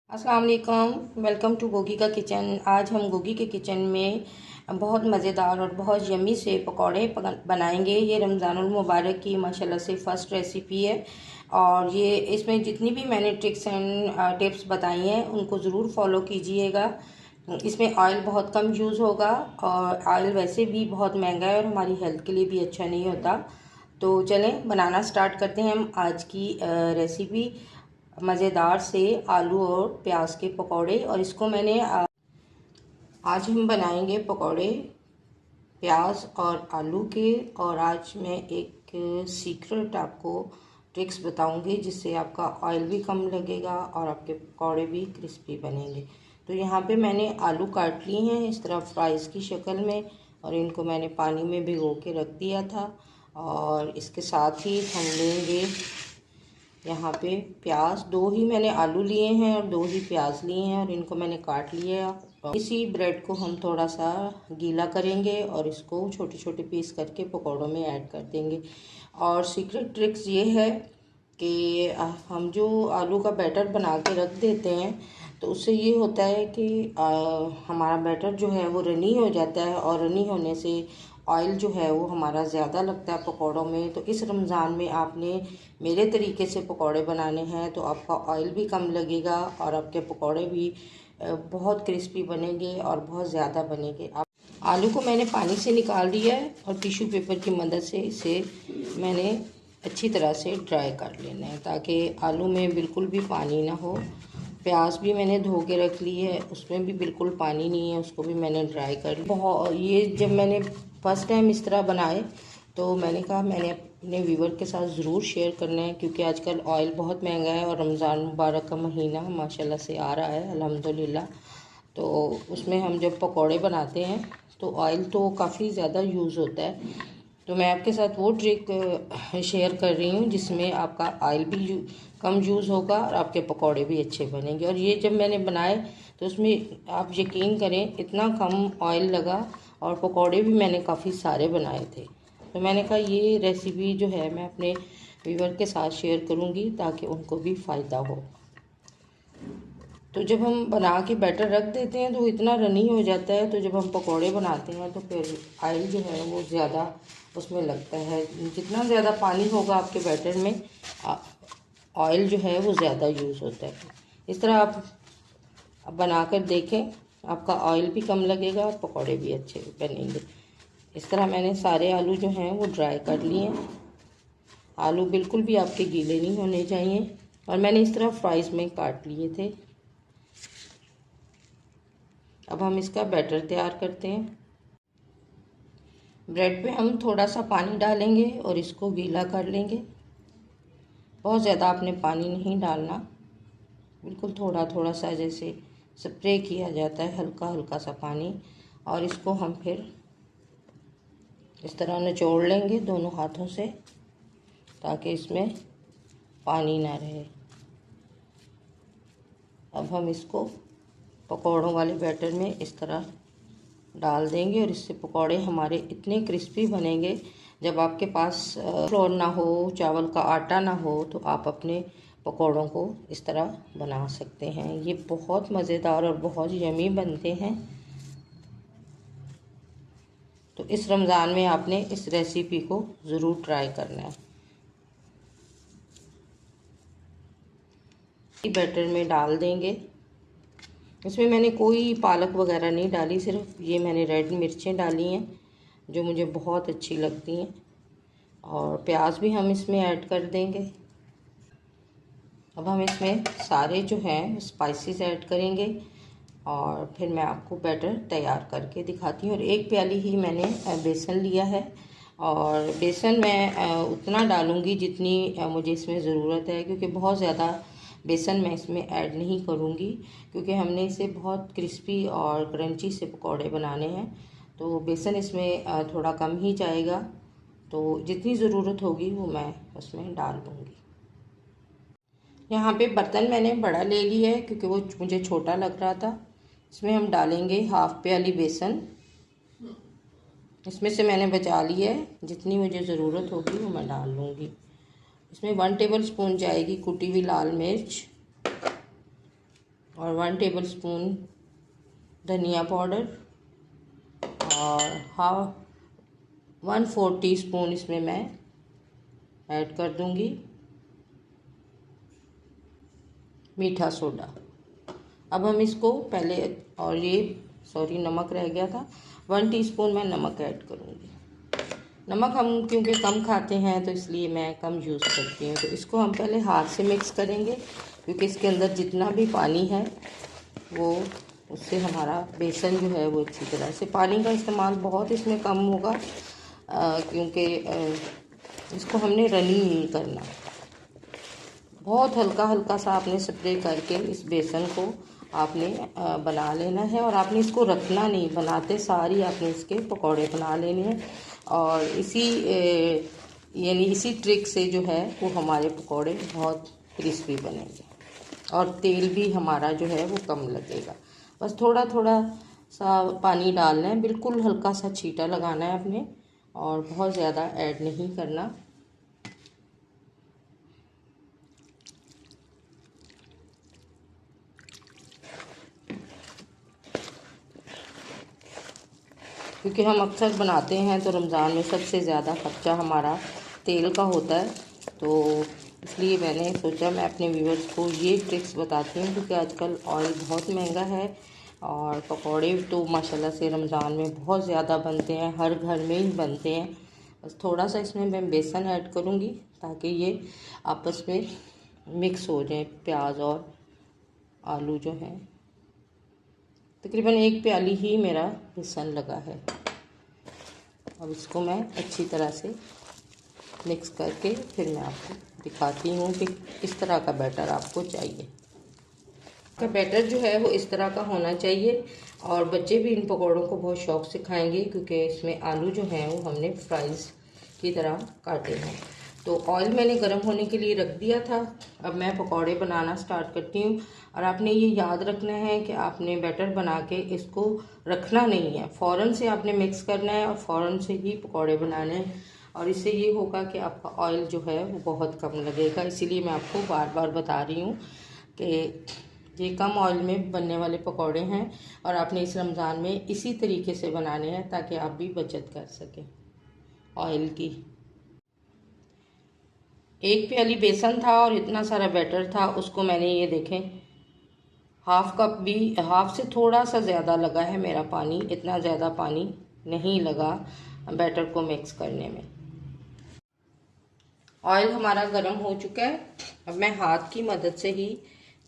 अस्सलाम वालेकुम, welcome to Gogi का किचन। आज हम गोगी के किचन में बहुत मज़ेदार और बहुत यम्मी से पकौड़े बनाएंगे। ये रमज़ानुल मुबारक की माशाल्लाह से फ़र्स्ट रेसिपी है और ये इसमें जितनी भी मैंने ट्रिक्स एंड टिप्स बताई हैं उनको ज़रूर फॉलो कीजिएगा। इसमें ऑयल बहुत कम यूज़ होगा और ऑयल वैसे भी बहुत महंगा है और हमारी हेल्थ के लिए भी अच्छा नहीं होता। तो चलें बनाना स्टार्ट करते हैं हम आज की रेसिपी, मज़ेदार से आलू और प्याज के पकौड़े। और इसको मैंने आज हम बनाएंगे पकौड़े प्याज और आलू के। और आज मैं एक सीक्रेट आपको ट्रिक्स बताऊंगी जिससे आपका ऑयल भी कम लगेगा और आपके पकौड़े भी क्रिस्पी बनेंगे। तो यहाँ पे मैंने आलू काट लिए हैं इस तरह फ्राइज़ की शक्ल में और इनको मैंने पानी में भिगो के रख दिया था। और इसके साथ ही हम लेंगे यहाँ पे प्याज। दो ही मैंने आलू लिए हैं और दो ही प्याज लिए हैं और इनको मैंने काट लिया। इसी ब्रेड को हम थोड़ा सा गीला करेंगे और इसको छोटे छोटे पीस करके पकौड़ों में ऐड कर देंगे। और सीक्रेट ट्रिक्स ये है कि हम जो आलू का बैटर बना के रख देते हैं तो उससे ये होता है कि हमारा बैटर जो है वो रनी हो जाता है और रनी होने से ऑयल जो है वो हमारा ज़्यादा लगता है पकौड़ों में। तो इस रमज़ान में आपने मेरे तरीके से पकौड़े बनाने हैं तो आपका ऑयल भी कम लगेगा और आपके पकौड़े भी बहुत क्रिस्पी बनेंगे और बहुत ज़्यादा बनेंगे। आप आलू को मैंने पानी से निकाल दिया है और टिश्यू पेपर की मदद से इसे मैंने अच्छी तरह से ड्राई कर लेना है ताकि आलू में बिल्कुल भी पानी ना हो। प्याज भी मैंने धो के रख ली है, उसमें भी बिल्कुल पानी नहीं है, उसको भी मैंने ड्राई कर लिया। बहुत ये जब मैंने फर्स्ट टाइम इस तरह बनाए तो मैंने कहा मैंने अपने व्यूवर के साथ ज़रूर शेयर करना है क्योंकि आजकल ऑयल बहुत महंगा है और रमज़ान मुबारक का महीना माशाल्लाह से आ रहा है अल्हम्दुलिल्लाह। तो उसमें हम जब पकौड़े बनाते हैं तो ऑयल तो काफ़ी ज़्यादा यूज़ होता है। तो मैं आपके साथ वो ट्रिक शेयर कर रही हूँ जिसमें आपका ऑयल भी कम यूज़ होगा और आपके पकौड़े भी अच्छे बनेंगे। और ये जब मैंने बनाए तो उसमें आप यकीन करें इतना कम ऑयल लगा और पकौड़े भी मैंने काफ़ी सारे बनाए थे। तो मैंने कहा ये रेसिपी जो है मैं अपने व्यूअर के साथ शेयर करूँगी ताकि उनको भी फ़ायदा हो। तो जब हम बना के बैटर रख देते हैं तो इतना रनी हो जाता है, तो जब हम पकौड़े बनाते हैं तो फिर ऑयल जो है वो ज़्यादा उसमें लगता है। जितना ज़्यादा पानी होगा आपके बैटर में ऑयल जो है वो ज़्यादा यूज़ होता है। इस तरह आप बना कर देखें, आपका ऑयल भी कम लगेगा और पकौड़े भी अच्छे बनेंगे। इस तरह मैंने सारे आलू जो हैं वो ड्राई कर लिए हैं। आलू बिल्कुल भी आपके गीले नहीं होने चाहिए और मैंने इस तरह फ्राइज़ में काट लिए थे। अब हम इसका बैटर तैयार करते हैं। ब्रेड पे हम थोड़ा सा पानी डालेंगे और इसको गीला कर लेंगे। बहुत ज़्यादा आपने पानी नहीं डालना, बिल्कुल थोड़ा थोड़ा सा जैसे स्प्रे किया जाता है, हल्का हल्का सा पानी। और इसको हम फिर इस तरह निचोड़ लेंगे दोनों हाथों से ताकि इसमें पानी ना रहे। अब हम इसको पकौड़ों वाले बैटर में इस तरह डाल देंगे और इससे पकौड़े हमारे इतने क्रिस्पी बनेंगे। जब आपके पास फ्लोर ना हो, चावल का आटा ना हो, तो आप अपने पकौड़ों को इस तरह बना सकते हैं। ये बहुत मज़ेदार और बहुत यमी बनते हैं। तो इस रमज़ान में आपने इस रेसिपी को ज़रूर ट्राई करना है। बैटर में डाल देंगे। इसमें मैंने कोई पालक वगैरह नहीं डाली, सिर्फ ये मैंने रेड मिर्चें डाली हैं जो मुझे बहुत अच्छी लगती हैं। और प्याज भी हम इसमें ऐड कर देंगे। अब हम इसमें सारे जो हैं स्पाइसेस ऐड करेंगे और फिर मैं आपको बैटर तैयार करके दिखाती हूँ। और एक प्याली ही मैंने बेसन लिया है और बेसन मैं उतना डालूँगी जितनी मुझे इसमें ज़रूरत है, क्योंकि बहुत ज़्यादा बेसन मैं इसमें ऐड नहीं करूँगी क्योंकि हमने इसे बहुत क्रिस्पी और क्रंची से पकौड़े बनाने हैं। तो बेसन इसमें थोड़ा कम ही जाएगा, तो जितनी ज़रूरत होगी वो मैं उसमें डाल दूँगी। यहाँ पे बर्तन मैंने बड़ा ले लिया है क्योंकि वो मुझे छोटा लग रहा था। इसमें हम डालेंगे हाफ प्याली बेसन। इसमें से मैंने बचा लिया है, जितनी मुझे ज़रूरत होगी वो मैं डाल लूँगी। इसमें 1 टेबल स्पून जाएगी कुटी हुई लाल मिर्च और 1 टेबलस्पून धनिया पाउडर और 1/4 टीस्पून इसमें मैं ऐड कर दूंगी मीठा सोडा। अब हम इसको पहले, और ये नमक रह गया था, 1 टीस्पून मैं नमक ऐड करूंगी। नमक हम क्योंकि कम खाते हैं तो इसलिए मैं कम यूज़ करती हूँ। तो इसको हम पहले हाथ से मिक्स करेंगे, क्योंकि इसके अंदर जितना भी पानी है वो, उससे हमारा बेसन जो है वो अच्छी तरह से, पानी का इस्तेमाल बहुत इसमें कम होगा, क्योंकि इसको हमने रनी नहीं करना। बहुत हल्का हल्का सा आपने स्प्रे करके इस बेसन को आपने बना लेना है, और आपने इसको रखना नहीं, बनाते सारी आपने इसके पकौड़े बना लेने हैं। और इसी ट्रिक से जो है वो हमारे पकौड़े बहुत क्रिस्पी बनेंगे और तेल भी हमारा जो है वो कम लगेगा। बस थोड़ा थोड़ा सा पानी डालना है, बिल्कुल हल्का सा छींटा लगाना है आपने, और बहुत ज़्यादा ऐड नहीं करना। क्योंकि हम अक्सर बनाते हैं तो रमज़ान में सबसे ज़्यादा खर्चा हमारा तेल का होता है, तो इसलिए मैंने सोचा मैं अपने व्यूअर्स को ये ट्रिक्स बताती हूँ, क्योंकि आजकल ऑयल बहुत महंगा है और पकौड़े तो माशाल्लाह से रमज़ान में बहुत ज़्यादा बनते हैं, हर घर में ही बनते हैं। बस थोड़ा सा इसमें मैं बेसन ऐड करूँगी ताकि ये आपस में मिक्स हो जाए, प्याज और आलू जो हैं। तकरीबन 1 प्याली ही मेरा बेसन लगा है। अब इसको मैं अच्छी तरह से मिक्स करके फिर मैं आपको दिखाती हूँ कि इस तरह का बैटर आपको चाहिए। का बैटर जो है वो इस तरह का होना चाहिए, और बच्चे भी इन पकौड़ों को बहुत शौक़ से खाएंगे, क्योंकि इसमें आलू जो हैं वो हमने फ्राइज़ की तरह काटे हैं। तो ऑयल मैंने गर्म होने के लिए रख दिया था। अब मैं पकौड़े बनाना स्टार्ट करती हूँ। और आपने ये याद रखना है कि आपने बैटर बना के इसको रखना नहीं है, फ़ौरन से आपने मिक्स करना है और फ़ौरन से ही पकौड़े बनाने हैं। और इससे ये होगा कि आपका ऑयल जो है वो बहुत कम लगेगा। इसीलिए मैं आपको बार बार बता रही हूँ कि ये कम ऑयल में बनने वाले पकौड़े हैं, और आपने इस रमज़ान में इसी तरीके से बनाने हैं ताकि आप भी बचत कर सकें ऑयल की। 1 प्याली बेसन था और इतना सारा बैटर था, उसको मैंने ये देखें हाफ कप भी, हाफ से थोड़ा सा ज़्यादा लगा है मेरा पानी, इतना ज़्यादा पानी नहीं लगा बैटर को मिक्स करने में। ऑयल हमारा गर्म हो चुका है। अब मैं हाथ की मदद से ही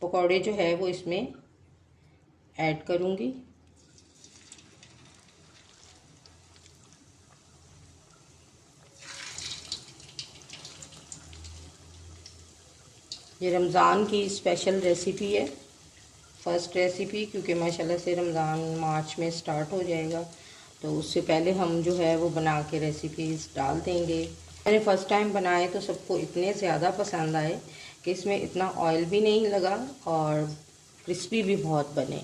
पकौड़े जो है वो इसमें ऐड करूँगी। ये रमज़ान की स्पेशल रेसिपी है, फर्स्ट रेसिपी, क्योंकि माशाल्लाह से रमज़ान मार्च में स्टार्ट हो जाएगा, तो उससे पहले हम जो है वो बना के रेसिपीज़ डाल देंगे। मैंने फ़र्स्ट टाइम बनाए तो सबको इतने ज़्यादा पसंद आए कि इसमें इतना ऑयल भी नहीं लगा और क्रिस्पी भी बहुत बने।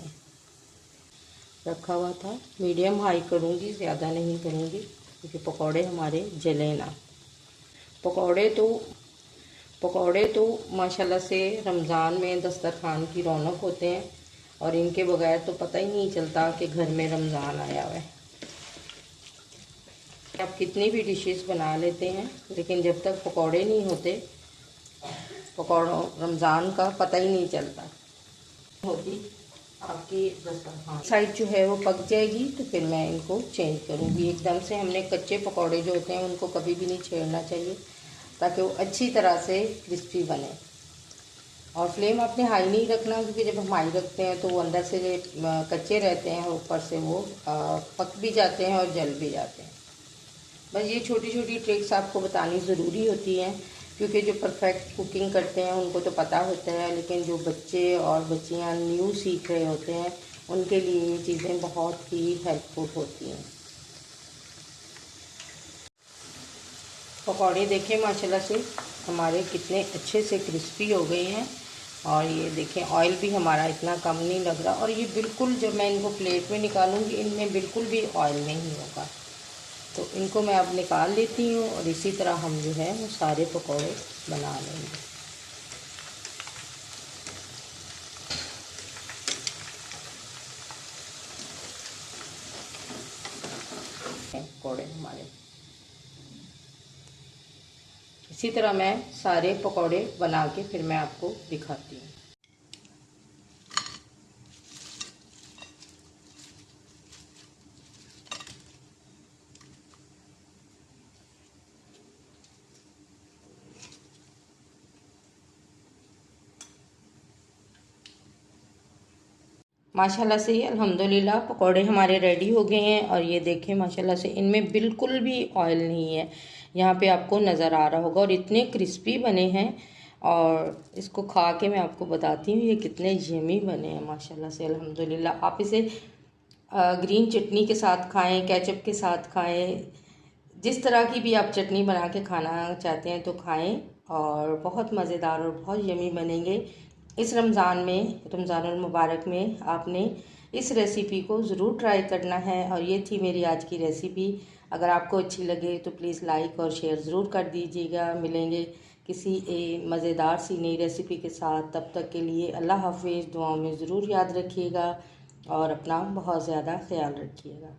रखा हुआ था, मीडियम हाई करूँगी, ज़्यादा नहीं करूँगी, क्योंकि पकौड़े हमारे जले ना। पकौड़े तो माशाल्लाह से रमज़ान में दस्तरखान की रौनक होते हैं, और इनके बगैर तो पता ही नहीं चलता कि घर में रमज़ान आया हुआ है। आप कितनी भी डिशेस बना लेते हैं, लेकिन जब तक पकौड़े नहीं होते, पकौड़ों रमज़ान का पता ही नहीं चलता। होती आपकी दस्तरखान साइड जो है वो पक जाएगी तो फिर मैं इनको चेंज करूँगी। एकदम से हमने कच्चे पकौड़े जो होते हैं उनको कभी भी नहीं छेड़ना चाहिए, ताकि वो अच्छी तरह से क्रिस्पी बने। और फ्लेम आपने हाई नहीं रखना, क्योंकि जब हम हाई रखते हैं तो वो अंदर से कच्चे रहते हैं और ऊपर से वो पक भी जाते हैं और जल भी जाते हैं। बस ये छोटी छोटी ट्रिक्स आपको बतानी ज़रूरी होती हैं, क्योंकि जो परफेक्ट कुकिंग करते हैं उनको तो पता होता है, लेकिन जो बच्चे और बच्चियाँ न्यू सीख रहे होते हैं उनके लिए ये चीज़ें बहुत ही हेल्पफुल होती हैं। पकौड़े देखें माशाल्लाह से हमारे कितने अच्छे से क्रिस्पी हो गए हैं, और ये देखें ऑयल भी हमारा इतना कम नहीं लग रहा। और ये बिल्कुल, जब मैं इनको प्लेट में निकालूंगी इनमें बिल्कुल भी ऑयल नहीं होगा। तो इनको मैं अब निकाल लेती हूँ, और इसी तरह हम जो है वो सारे पकौड़े बना लेंगे। इसी तरह मैं सारे पकौड़े बना के फिर मैं आपको दिखाती हूँ। माशाल्लाह से अल्हम्दुलिल्लाह पकौड़े हमारे रेडी हो गए हैं। और ये देखें माशाल्लाह से इनमें बिल्कुल भी ऑयल नहीं है, यहाँ पे आपको नज़र आ रहा होगा। और इतने क्रिस्पी बने हैं और इसको खा के मैं आपको बताती हूँ ये कितने यमी बने हैं माशाल्लाह से अल्हम्दुलिल्लाह। आप इसे ग्रीन चटनी के साथ खाएं, केचप के साथ खाएं, जिस तरह की भी आप चटनी बना के खाना चाहते हैं तो खाएं और बहुत मज़ेदार और बहुत यमी बनेंगे। इस रमज़ान में, रमज़ानुल मुबारक में आपने इस रेसिपी को ज़रूर ट्राई करना है। और ये थी मेरी आज की रेसिपी। अगर आपको अच्छी लगे तो प्लीज़ लाइक और शेयर ज़रूर कर दीजिएगा। मिलेंगे किसी मज़ेदार सी नई रेसिपी के साथ। तब तक के लिए अल्लाह हाफिज़। दुआओं में ज़रूर याद रखिएगा और अपना बहुत ज़्यादा ख्याल रखिएगा।